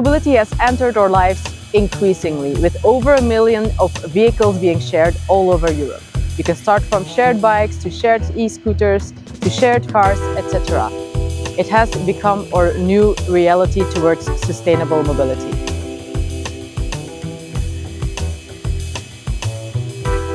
mobility has entered our lives increasingly, with over 1 million of vehicles being shared all over Europe. You can start from shared bikes to shared e-scooters to shared cars, etc. It has become our new reality towards sustainable mobility.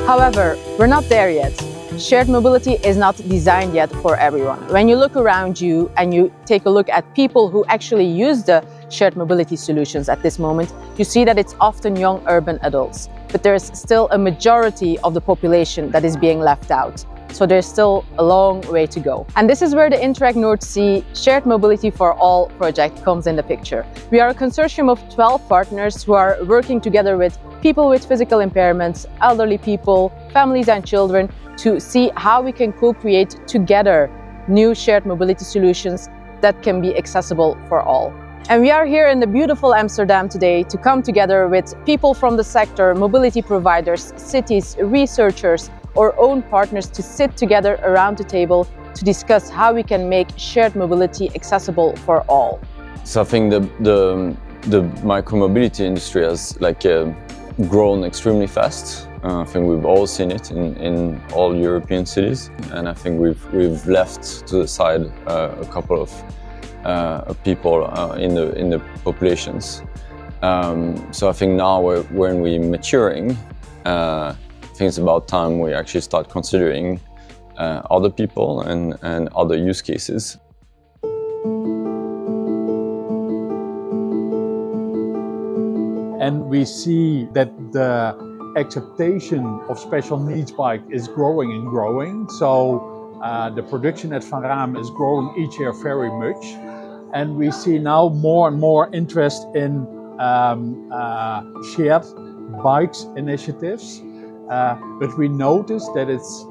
However, we're not there yet. Shared mobility is not designed yet for everyone. When you look around you and you take a look at people who actually use the shared mobility solutions at this moment, you see that it's often young urban adults. But there's still a majority of the population that is being left out. So there's still a long way to go. And this is where the Interreg North Sea Shared Mobility for All project comes in the picture. We are a consortium of 12 partners who are working together with people with physical impairments, elderly people, families and children to see how we can co-create together new shared mobility solutions that can be accessible for all. And we are here in the beautiful Amsterdam today to come together with people from the sector, mobility providers, cities, researchers, our own partners to sit together around the table to discuss how we can make shared mobility accessible for all. So I think the micromobility industry has grown extremely fast. I think we've all seen it in all European cities, and I think we've left to the side a couple of people in the populations. So I think now when we're maturing, I think it's about time we actually start considering other people and other use cases. And we see that the acceptation of special needs bike is growing and growing. So the production at Van Raam is growing each year very much. And we see now more and more interest in shared bikes initiatives. But we notice that it's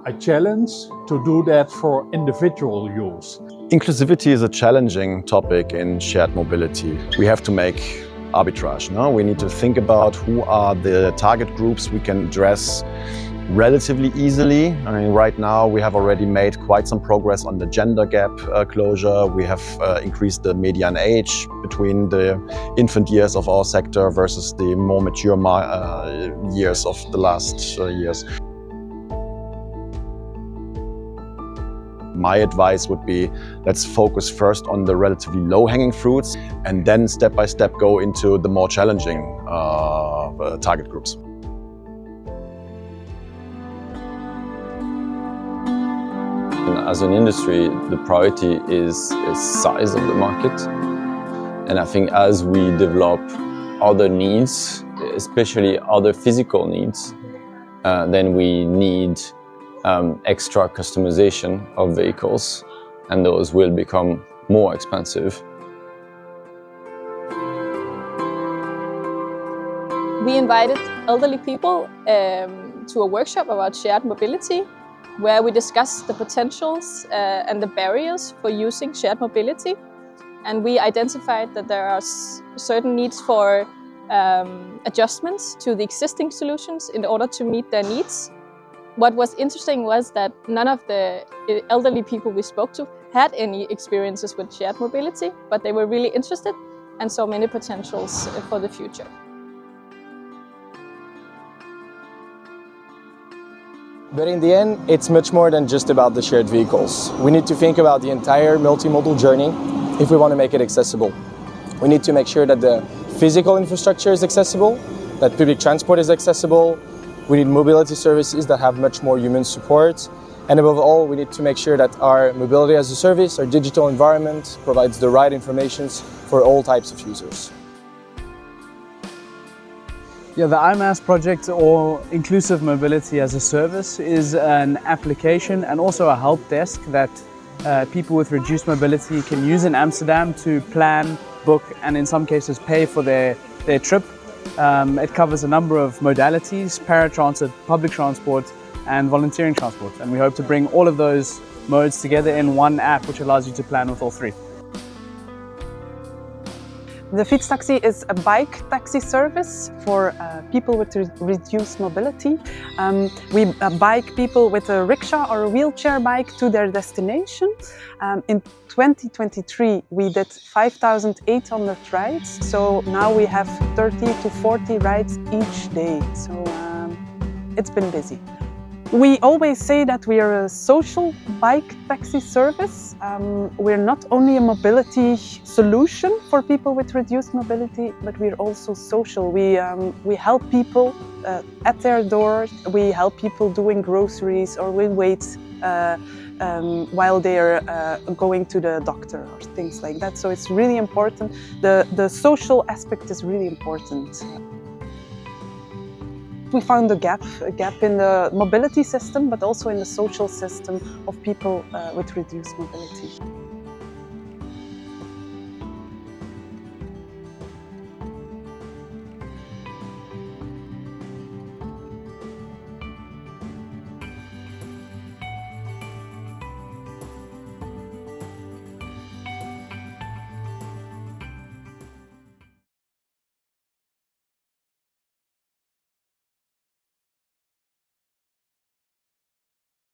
a challenge to do that for individual use. Inclusivity is a challenging topic in shared mobility. We have to make arbitrage. No? We need to think about who are the target groups we can address relatively easily. I mean, right now we have already made quite some progress on the gender gap closure. We have increased the median age between the infant years of our sector versus the more mature years of the last years. My advice would be, let's focus first on the relatively low-hanging fruits and then step by step go into the more challenging target groups. As an industry, the priority is size of the market. And I think as we develop other needs, especially other physical needs, then we need extra customization of vehicles, and those will become more expensive. We invited elderly people to a workshop about shared mobility, where we discussed the potentials and the barriers for using shared mobility. And we identified that there are certain needs for adjustments to the existing solutions in order to meet their needs. What was interesting was that none of the elderly people we spoke to had any experiences with shared mobility, but they were really interested and saw many potentials for the future. But in the end, it's much more than just about the shared vehicles. We need to think about the entire multimodal journey if we want to make it accessible. We need to make sure that the physical infrastructure is accessible, that public transport is accessible. We need mobility services that have much more human support. And above all, we need to make sure that our mobility as a service, our digital environment, provides the right information for all types of users. Yeah, the IMAS project, or Inclusive Mobility as a Service, is an application and also a help desk that people with reduced mobility can use in Amsterdam to plan, book, and in some cases pay for their trip. It covers a number of modalities: paratransit, public transport, and volunteering transport. And we hope to bring all of those modes together in one app, which allows you to plan with all three. The Fietstaxi is a bike taxi service for people with reduced mobility. We bike people with a rickshaw or a wheelchair bike to their destination. In 2023 we did 5,800 rides, so now we have 30 to 40 rides each day, so it's been busy. We always say that we are a social bike taxi service. We're not only a mobility solution for people with reduced mobility, but we're also social. We help people at their door. We help people doing groceries, or we wait while they're going to the doctor or things like that. So it's really important. The social aspect is really important. We found a gap in the mobility system, but also in the social system of people with reduced mobility.